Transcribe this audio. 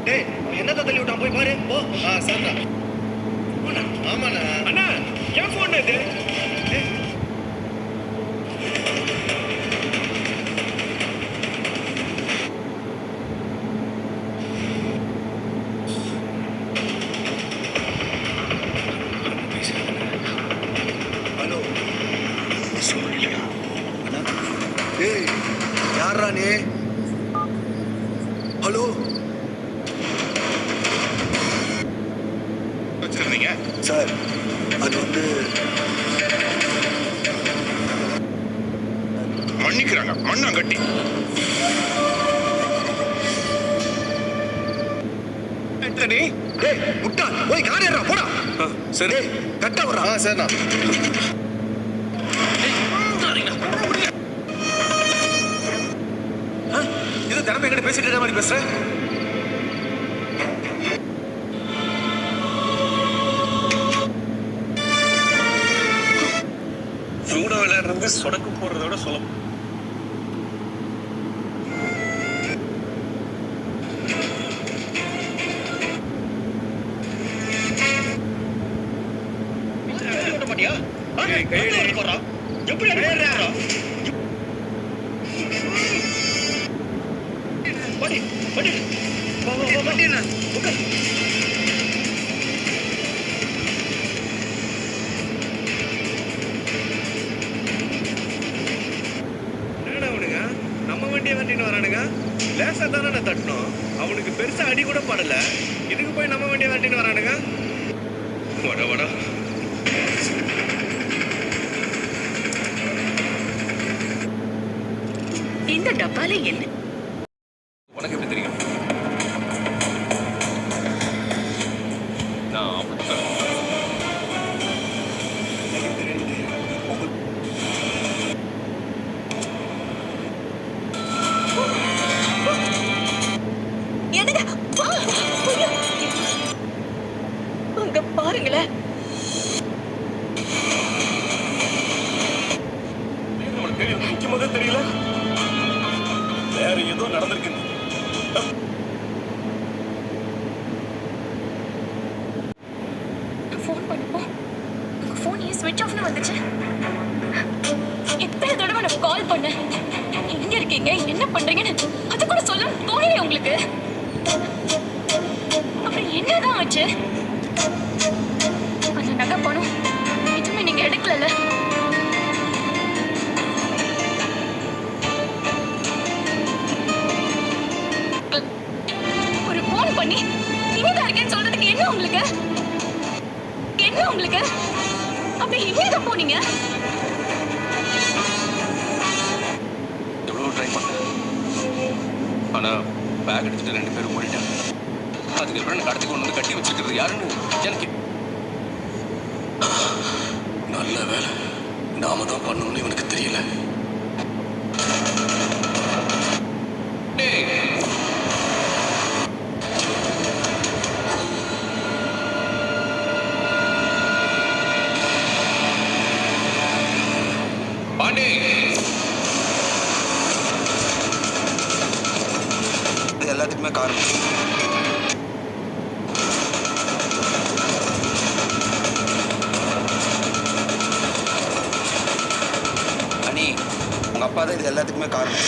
டேய் என்னத்த தள்ளி விட்டான் போய் பாரு போ. சரிண்ணா. ஆமாண்ணா. அண்ணா என் ஃபோன் இது. ஹலோ சொல்லியா அண்ணா? ஏய் யாரா நீ? ஹலோ வச்சிருந்தீங்க சார், அது வந்து மன்னிக்கிறாங்க மண்ணாங்கட்டி. நீ டேய் முட்டா போய் காரேறா போடா. சரி கட்ட வரா. சரிண்ணா. இது தினமும் எங்கிட்ட பேசிட்டு மாதிரி பேசுற. சூட விளையாடுறது சொடக்கு போடுறதோட சொல்லணும். எப்படி நம்ம வண்டியை வண்டின்னு வரானுங்க. லேசா தானே தட்டணும். அவனுக்கு பெருசா அடி கூட படல. இதுக்கு போய் நம்ம வண்டியை வண்டின்னு வரானுங்க. வட வட இந்த டப்பால என்ன? உனக்கு எப்படி தெரியும்? நான் என்னங்க அங்க பாருங்களேன். நிற்கும் போதே தெரியல. வேற ஏதோ நடந்திருக்கு. ஃபோன் பண்ணுப்போம். உங்க ஃபோன் ஏன் ஸ்விட்ச் ஆஃப்னு வந்துச்சு? எத்தனை தடவை நான் கால் பண்ணேன். எங்க இருக்கீங்க, என்ன பண்றீங்கன்னு அது கூட சொல்ல தோணலையே உங்களுக்கு? அப்புறம் என்னதான் ஆச்சு? அந்த நகை பணம் எதுவுமே நீங்க எடுக்கல. ஒரு ஃபோன் பண்ணி இங்கதான் இருக்கேன்னு சொல்றதுக்கு என்ன உங்களுக்கு? என்ன உங்களுக்கு? அப்படி எங்க போனீங்க? எவ்வளோ ட்ரை பண்ணேன். ஆனால் பேக் எடுத்துட்டு 2 பேரும் ஓடிட்டாங்க. அதுக்கப்புறம் கடத்தி கொண்டு வந்து கட்டி வச்சிருக்கிறது யாருன்னு எனக்கு நல்ல வேலை. நாம தான் பண்ணணும்னு இவனுக்கு தெரியல. பாண்டி இது எல்லாத்துக்குமே காரணம். அண்ணி உங்க அப்பா தான் இது எல்லாத்துக்குமே காரணம்.